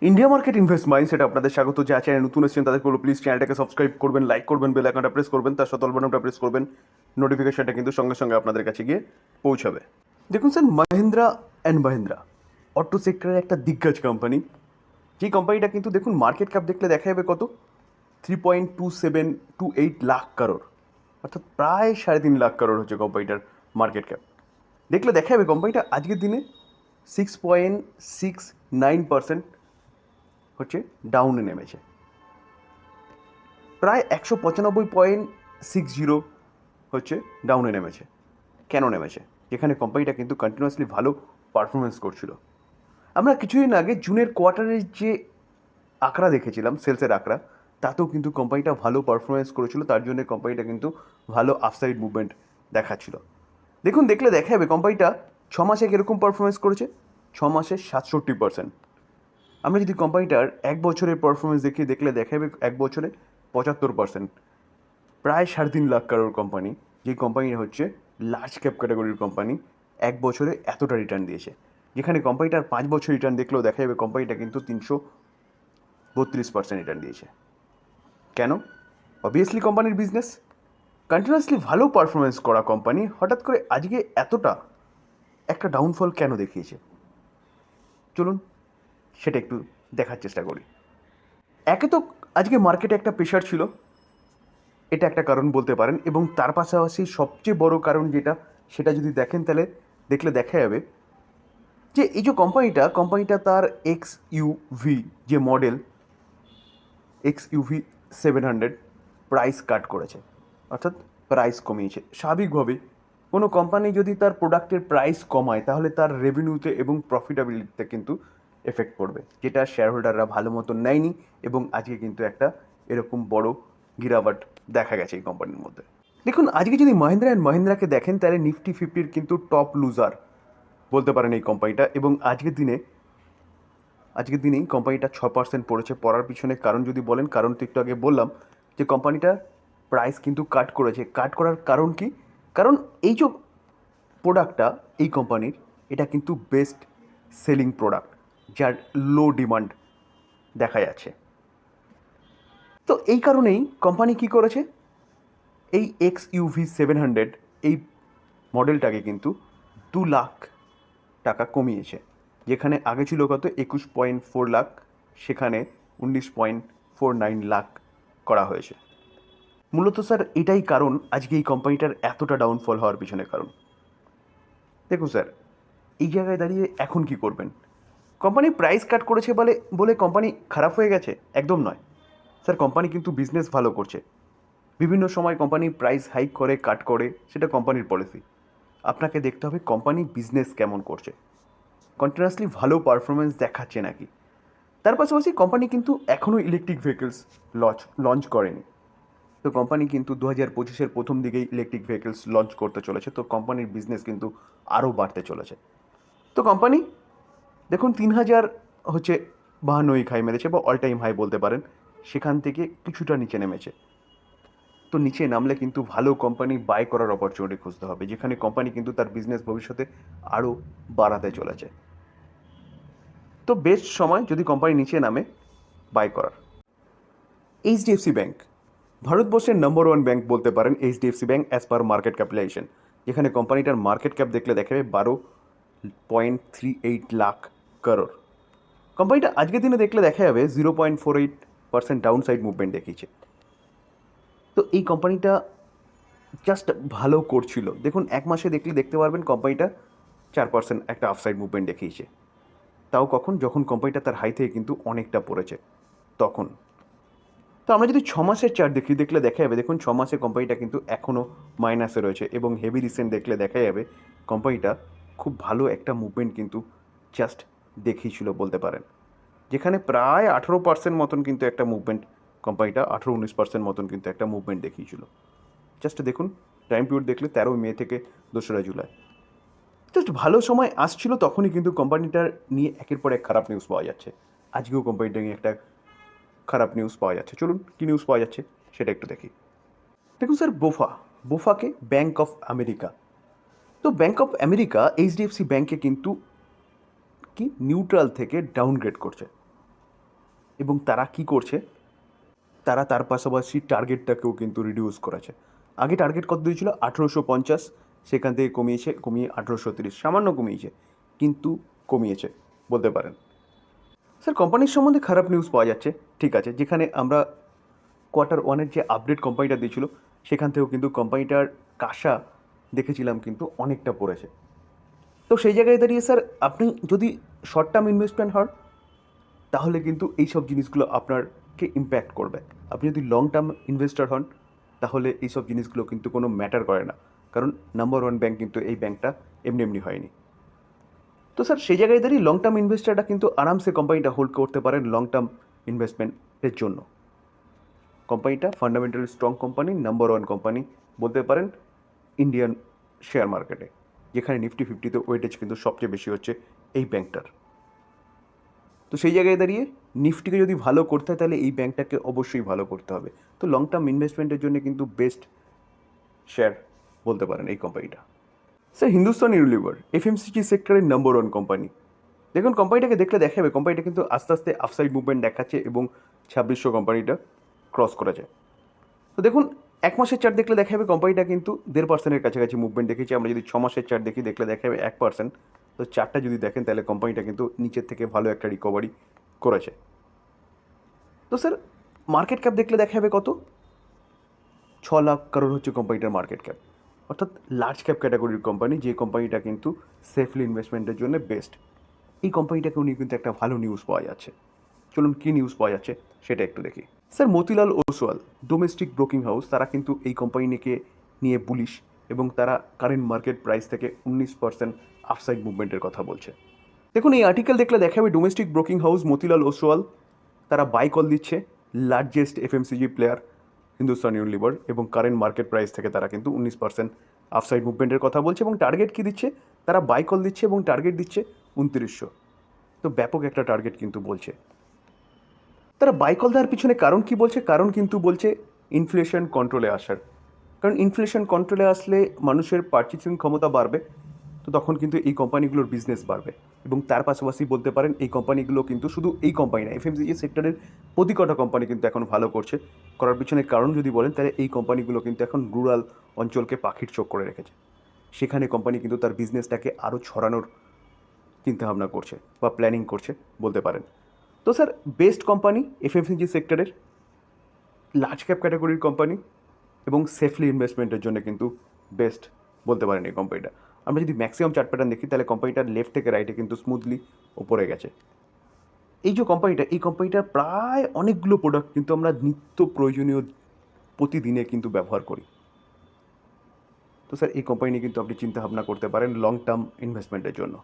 India market invest mind সেটা আপনাদের স্বাগত। যা চ্যানেল নতুন এসেছেন তাদের বলবো প্লিজ চ্যানেলটাকে সাবস্ক্রাইব করবেন, লাইক করবেন, বেল আইকনটা প্রেস করবেন, তার সাথে অল বাটনটা প্রেস করবেন। নোটিফিকেশনটা কিন্তু সঙ্গে সঙ্গে আপনাদের কাছে গিয়ে পৌঁছাবে। দেখুন sir, Mahindra and Mahindra auto সেক্টরের একটা দিগ্গজ কোম্পানি। যেই কোম্পানিটা কিন্তু দেখুন মার্কেট ক্যাপ দেখলে দেখা যাবে কত, 3.2728 লাখ কারোর, অর্থাৎ প্রায় 3.5 লাখ কারোর হচ্ছে কোম্পানিটার মার্কেট ক্যাপ। দেখলে দেখা যাবে কোম্পানিটা আজকের দিনে 6.69% হচ্ছে ডাউনে নেমেছে। প্রায় 195.60 হচ্ছে ডাউনে নেমেছে। কেন নেমেছে? যেখানে কোম্পানিটা কিন্তু কন্টিনিউয়াসলি ভালো পারফরমেন্স করছিল। আমরা কিছুদিন আগে জুনের কোয়ার্টারের যে আঁকড়া দেখেছিলাম, সেলসের আঁকড়া, তাতেও কিন্তু কোম্পানিটা ভালো পারফরমেন্স করেছিল। তার জন্য কোম্পানিটা কিন্তু ভালো আপসাইড মুভমেন্ট দেখাচ্ছিল। দেখুন, দেখলে দেখা যাবে কোম্পানিটা 6 মাসে কীরকম পারফরমেন্স করেছে। 6 মাসে 67%। আমরা যদি কোম্পানিটার 1 বছরের পারফরমেন্স দেখলে দেখা যাবে 1 বছরে 75%। প্রায় 3.5 লাখ কারোর কোম্পানি, যে কোম্পানি হচ্ছে লার্জ ক্যাপ ক্যাটাগরির কোম্পানি, 1 বছরে এতটা রিটার্ন দিয়েছে। যেখানে কোম্পানিটার 5 বছর রিটার্ন দেখলেও দেখা যাবে কোম্পানিটা কিন্তু 332% রিটার্ন দিয়েছে। কেন? অবভিয়াসলি কোম্পানির বিজনেস কন্টিনিউয়াসলি ভালো পারফরমেন্স করা কোম্পানি হঠাৎ করে আজকে এতটা একটা ডাউনফল কেন দেখিয়েছে, চলুন সেটা একটু দেখার চেষ্টা করি। একে তো আজকে মার্কেটে একটা প্রেশার ছিল, এটা একটা কারণ বলতে পারেন, এবং তার পাশাপাশি সবচেয়ে বড় কারণ যেটা, সেটা যদি দেখেন তাহলে দেখলে দেখা যাবে যে এই যে কোম্পানিটা তার XUV যে মডেল, XUV 700 প্রাইস কাট করেছে, অর্থাৎ প্রাইস কমিয়েছে। স্বাভাবিকভাবেই কোনো কোম্পানি যদি তার প্রোডাক্টের প্রাইস কমায় তাহলে তার রেভিনিউতে এবং প্রফিটেবিলিটিতে কিন্তু এফেক্ট পড়বে, যেটা শেয়ার হোল্ডাররা ভালো মতো নেয়নি, এবং আজকে কিন্তু একটা এরকম বড় গিরাবাট দেখা গেছে এই কোম্পানির মধ্যে। দেখুন, আজকে যদি মাহিন্দ্রা অ্যান্ড মাহিন্দ্রাকে দেখেন তাহলে নিফটি 50-র কিন্তু টপ লুজার বলতে পারেন এই কোম্পানিটা, এবং আজকের দিনেই কোম্পানিটা 6% পড়েছে। পড়ার পিছনে কারণ যদি বলেন, কারণ তো একটু আগে বললাম যে কোম্পানিটার প্রাইস কিন্তু কাট করেছে। কাট করার কারণ কি? কারণ এই যে প্রোডাক্টটা এই কোম্পানির, এটা কিন্তু বেস্ট সেলিং প্রোডাক্ট, যার লো ডিমান্ড দেখা যাচ্ছে। তো এই কারণেই কোম্পানি কি করেছে, এই XUV 700 এই মডেলটাকে কিন্তু 2 লাখ টাকা কমিয়েছে। যেখানে আগে ছিল কত, 21.4 লাখ, সেখানে 19.49 লাখ করা হয়েছে। মূলত স্যার এটাই কারণ আজকে এই কোম্পানিটার এতটা ডাউনফল হওয়ার পিছনে কারণ। দেখুন স্যার, এই জায়গায় দাঁড়িয়ে এখন কি করবেন? কোম্পানি প্রাইস কাট করেছে বলে বলে কোম্পানি খারাপ হয়ে গেছে? একদম নয় স্যার, কোম্পানি কিন্তু বিজনেস ভালো করছে। বিভিন্ন সময় কোম্পানি প্রাইস হাইক করে, কাট করে, সেটা কোম্পানির পলিসি। আপনাকে দেখতে হবে কোম্পানি বিজনেস কেমন করছে, কন্টিনিউয়াসলি ভালো পারফরমেন্স দেখাচ্ছে নাকি। তার পাশাপাশি কোম্পানি কিন্তু এখনও ইলেকট্রিক ভেহিকলস লঞ্চ করেনি। তো কোম্পানি কিন্তু 2025-এর প্রথম দিকেই ইলেকট্রিক ভেহিকলস লঞ্চ করতে চলেছে। তো কোম্পানির বিজনেস কিন্তু আরও বাড়তে চলেছে। তো কোম্পানি দেখুন 3,000 হচ্ছে 52 খাই মেরেছে, বা অল টাইম হাই বলতে পারেন। সেখান থেকে কিছুটা নিচে নেমেছে। তো নিচে নামলে কিন্তু ভালো কোম্পানি বাই করার অপরচুনিটি খুঁজতে হবে, যেখানে কোম্পানি কিন্তু তার বিজনেস ভবিষ্যতে আরও বাড়াতে চলেছে। তো বেস্ট সময় যদি কোম্পানি নিচে নামে বাই করার। এইচডিএফসি ব্যাঙ্ক ভারতবর্ষের নম্বর 1 ব্যাঙ্ক বলতে পারেন HDFC bank as per market capitalisation, যেখানে কোম্পানিটার মার্কেট ক্যাপ দেখলে দেখাবে 12.38 লাখ করোড়। কোম্পানিটা আজকের দিনে দেখলে দেখা যাবে 0.48% ডাউন সাইড মুভমেন্ট দেখিয়েছে। তো এই কোম্পানিটা জাস্ট ভালো করছিল। দেখুন 1 মাসে দেখতে পারবেন কোম্পানিটা 4% একটা আপসাইড মুভমেন্ট দেখিয়েছে। তাও কখন? যখন কোম্পানিটা তার হাই থেকে কিন্তু অনেকটা পড়েছে তখন। তো আমরা যদি 6 মাসের চার্ট দেখলে দেখা যাবে, দেখুন 6 মাসে কোম্পানিটা কিন্তু এখনও মাইনাসে রয়েছে, এবং হেভি রিসেন্ট দেখলে দেখা যাবে কোম্পানিটা খুব ভালো একটা মুভমেন্ট কিন্তু জাস্ট দেখিয়েছিল বলতে পারেন। যেখানে প্রায় 18% মতন কিন্তু একটা মুভমেন্ট, কোম্পানিটা 18-19% মতন কিন্তু একটা মুভমেন্ট দেখিয়েছিল। জাস্ট দেখুন টাইম পিরিয়ড দেখলে 13 মে থেকে 2রা জুলাই, জাস্ট ভালো সময় আসছিল, তখনই কিন্তু কোম্পানিটার নিয়ে একের পর এক খারাপ নিউজ পাওয়া যাচ্ছে। আজকেও কোম্পানিটা নিয়ে একটা খারাপ নিউজ পাওয়া যাচ্ছে। চলুন কী নিউজ পাওয়া যাচ্ছে সেটা একটু দেখি। দেখুন স্যার, বোফাকে ব্যাঙ্ক অফ আমেরিকা, তো ব্যাঙ্ক অফ আমেরিকা এইচডিএফসি ব্যাঙ্কে কিন্তু কি নিউট্রাল থেকে ডাউনগ্রেড করছে। এবং তারা কি করছে, তারা তার পাশাপাশি টার্গেটটাকেও কিন্তু রিডিউস করেছে। আগে টার্গেট কত দিয়েছিল 1850, সেখান থেকে কমিয়ে 1830, সামান্য কমিয়েছে, কিন্তু কমিয়েছে বলতে পারেন। স্যার কোম্পানির সম্বন্ধে খারাপ নিউজ পাওয়া যাচ্ছে, ঠিক আছে, যেখানে আমরা Q1 যে আপডেট কোম্পানিটা দিয়েছিল সেখান থেকেও কিন্তু কোম্পানিটার কাসা দেখেছিলাম কিন্তু অনেকটা পড়েছে। তো সেই জায়গায় দাঁড়িয়ে স্যার আপনি যদি শর্ট টার্ম ইনভেস্টমেন্ট হন তাহলে কিন্তু এইসব জিনিসগুলো আপনারকে ইম্প্যাক্ট করবে। আপনি যদি লং টার্ম ইনভেস্টর হন তাহলে এইসব জিনিসগুলো কিন্তু কোনো ম্যাটার করে না, কারণ নাম্বার 1 ব্যাংক কিন্তু এই ব্যাংকটা এমনি এমনি হয়নি। তো স্যার সেই জায়গায় দাঁড়িয়ে লং টার্ম ইনভেস্টাররা কিন্তু আরামসে কোম্পানিটা হোল্ড করতে পারেন লং টার্ম ইনভেস্টমেন্টের জন্য। কোম্পানিটা fundamentally strong company, number 1 company বলতে পারেন ইন্ডিয়ান শেয়ার মার্কেটে, যেখানে নিফটি 50তে ওয়েটেজ কিন্তু সবচেয়ে বেশি হচ্ছে এই ব্যাংকটার। তো সেই জায়গায় দাঁড়িয়ে নিফটিকে যদি ভালো করতে হয় তাহলে এই ব্যাংকটাকে অবশ্যই ভালো করতে হবে। তো লং টার্ম ইনভেস্টমেন্টের জন্য কিন্তু বেস্ট শেয়ার বলতে পারেন এই কোম্পানিটা। স্যার হিন্দুস্তান ইউনিলিভার এফএমসিজি সেক্টরের নাম্বার 1 কোম্পানি। দেখুন কোম্পানিটাকে দেখলে দেখা যাবে কোম্পানিটা কিন্তু আস্তে আস্তে আপসাইড মুভমেন্ট দেখাচ্ছে এবং 2600 কোম্পানিটা ক্রস করেছে। তো দেখুন 1 মাসের চার্ট দেখলে দেখা যাবে কোম্পানিটা কিন্তু 1.5%-এর কাছাকাছি মুভমেন্ট দেখেছি। আমরা যদি 6 মাসের চার্ট দেখি দেখলে দেখা যাবে 1%। তো চার্টটা যদি দেখেন তাহলে কোম্পানিটা কিন্তু নিচের থেকে ভালো একটা রিকভারি করেছে। তো স্যার মার্কেট ক্যাপ দেখলে দেখা যাবে কত, 6 লাখ কারোর হচ্ছে কোম্পানিটার মার্কেট ক্যাপ, অর্থাৎ লার্জ ক্যাপ ক্যাটাগরির কোম্পানি, যে কোম্পানিটা কিন্তু সেফলি ইনভেস্টমেন্টের জন্য বেস্ট। এই কোম্পানিটাকেও নিয়ে কিন্তু একটা ভালো নিউজ পাওয়া যাচ্ছে। চলুন কী নিউজ পাওয়া যাচ্ছে সেটা একটু দেখি। Sir Motilal Oswal domestic broking house, তারা কিন্তু এই কোম্পানিকে নিয়ে বুলিশ এবং তারা কারেন্ট মার্কেট প্রাইস থেকে 19% আপসাইড মুভমেন্টের কথা বলছে। দেখুন এই আর্টিকেল দেখলে দেখা যাবে domestic broking house Motilal Oswal তারা বাই কল দিচ্ছে largest FMCG player Hindustan Unilever, এবং কারেন্ট মার্কেট প্রাইস থেকে তারা কিন্তু 19% আপসাইড মুভমেন্টের কথা বলছে এবং টার্গেট কী দিচ্ছে, তারা বাই কল দিচ্ছে এবং টার্গেট দিচ্ছে 2900। তো ব্যাপক একটা টার্গেট কিন্তু বলছে। তারা বাইকল দেওয়ার পিছনে কারণ কি বলছে, কারণ কিন্তু বলছে ইনফ্লেশন কন্ট্রোলে আসার। কারণ ইনফ্লেশন কন্ট্রোলে আসলে মানুষের পারচেসিং ক্ষমতা বাড়বে, তো তখন কিন্তু এই কোম্পানিগুলোর বিজনেস বাড়বে। এবং তার পাশাপাশি বলতে পারেন এই কোম্পানিগুলো কিন্তু শুধু এই কোম্পানি না, এফএমসিজি সেক্টরের প্রতি কটা কোম্পানি কিন্তু এখন ভালো করছে। করার পিছনে কারণ যদি বলেন তাহলে এই কোম্পানিগুলো কিন্তু এখন রুরাল অঞ্চলকে পাখির চোখ করে রেখেছে। সেখানে কোম্পানি কিন্তু তার বিজনেসটাকে আরও ছড়ানোর চিন্তাভাবনা করছে বা প্ল্যানিং করছে বলতে পারেন। তো স্যার বেস্ট কোম্পানি এফএমসিজি সেক্টরের, লার্জ ক্যাপ ক্যাটাগরির কোম্পানি এবং সেফলি ইনভেস্টমেন্টের জন্য কিন্তু বেস্ট বলতে পারেন এই কোম্পানিটা। আমরা যদি ম্যাক্সিমাম চার্ট প্যাটার্ন দেখি তাহলে কোম্পানিটার লেফট থেকে রাইটে কিন্তু স্মুথলি ওপরে গেছে। এই যে কোম্পানিটা, এই কোম্পানিটার প্রায় অনেকগুলো প্রোডাক্ট কিন্তু আমরা নিত্য প্রয়োজনীয় প্রতিদিনে কিন্তু ব্যবহার করি। তো স্যার এই কোম্পানি নিয়ে কিন্তু আপনি চিন্তাভাবনা করতে পারেন লং টার্ম ইনভেস্টমেন্টের জন্য।